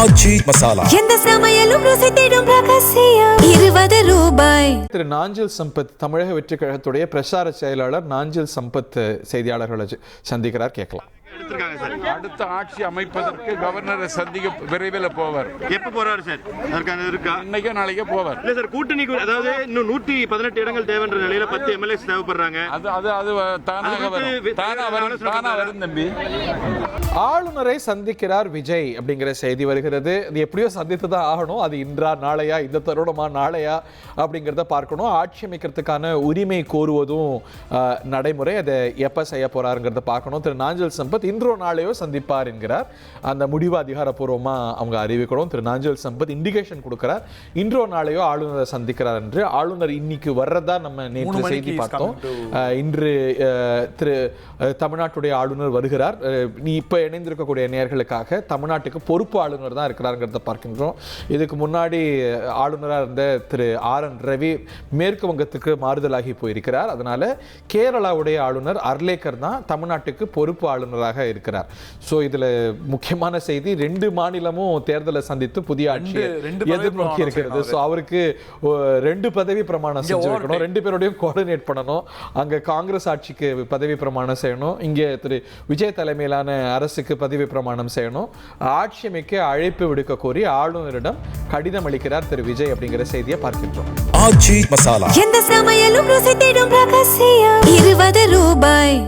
ஆச்சி மசாலா. எந்த சமையலும் ருசி தேடும் ரகசியம். 20 ரூபாய். திரு நாஞ்சில் சம்பத் தமிழக வெற்றி கழகத்துடைய பிரச்சார செயலாளர் நாஞ்சில் சம்பத் செய்தியாளர்களை சந்திக்கிறார். கேட்கலாம். அடுத்த ஆட்சி அமைப்பதற்கு கவர்னரை சந்திக்க விரைவில் போவார். எப்ப போறாரு சார்? அதற்கான இருக்கா? இன்னைக்கோ நாளைக்கோ போவார். இல்ல சார், கூட்டணி அதாவது இன்னும் 118 இடங்கள் தேவைன்ற நிலையில 10 எம்எல்ஏஸ் தேவைப்படுறாங்க. அது தானா வரும் தம்பி. ஆளுநரை சந்திக்கிறார் விஜய் அப்படிங்கிற செய்தி வருகிறது. இது எப்படியோ சந்தித்து தான் ஆகணும். அது இன்றா நாளையா, இந்த தருணமா நாளையா அப்படிங்கிறத பார்க்கணும். ஆட்சி அமைக்கிறதுக்கான உரிமை கோருவதும் நடைமுறை. அதை எப்ப செய்ய போறாருங்கிறத பார்க்கணும். திரு நாஞ்சில் சம்பத் இன்றோ நாளையோ சந்திப்பார் என்கிறார். அந்த முடிவு அதிகாரப்பூர்வமா அவங்க அறிவிக்கணும். திரு நாஞ்சில் சம்பத் இண்டிகேஷன் கொடுக்கிறார். இன்றோ நாளையோ ஆளுநரை சந்திக்கிறார் என்று. ஆளுநர் இன்னைக்கு வர்றதா நம்ம நேற்று செய்தி பார்த்தோம். இன்று திரு தமிழ்நாட்டுடைய ஆளுநர் வருகிறார். நீ இப்ப இணைந்திருக்கக்கூடிய நேயர்களுக்காக தமிழ்நாட்டுக்கு பொறுப்பு ஆளுநர் தான் இருக்கிறாருங்கிறத பார்க்கின்றோம். இதுக்கு முன்னாடி ஆளுநராக இருந்த திரு RN ரவி மேற்கு வங்கத்துக்கு மாறுதலாகி போயிருக்கிறார். அதனால கேரளாவுடைய ஆளுநர் அர்லேக்கர் தான் தமிழ்நாட்டுக்கு பொறுப்பு ஆளுநராக இருக்கிறார். ஸோ இதுல முக்கியமான செய்தி, 2 மாநிலமும் தேர்தலை சந்தித்து புதிய ஆட்சியை எதிர்நோக்கி இருக்கிறது. ஸோ அவருக்கு 2 பதவி பிரமாணம் செஞ்சு வைக்கணும். 2 பேரோடையும் கோஆர்டினேட் பண்ணணும். அங்க காங்கிரஸ் ஆட்சிக்கு பதவி பிரமாணம் செய்யணும். இங்கே திரு விஜய் தலைமையிலான அரசுக்கு பதவி பிரமாணம் செய்யணும். ஆட்சி அமைக்க அழைப்பு விடுக்க கோரி ஆளுநரிடம் கடிதம் அளிக்கிறார் திரு விஜய் அப்படிங்கிற செய்தியை பார்க்கின்றோம். ஆச்சி மசாலா. எந்த சமையலும் ருசி தேடும் ரகசியம். 20 ரூபாய்.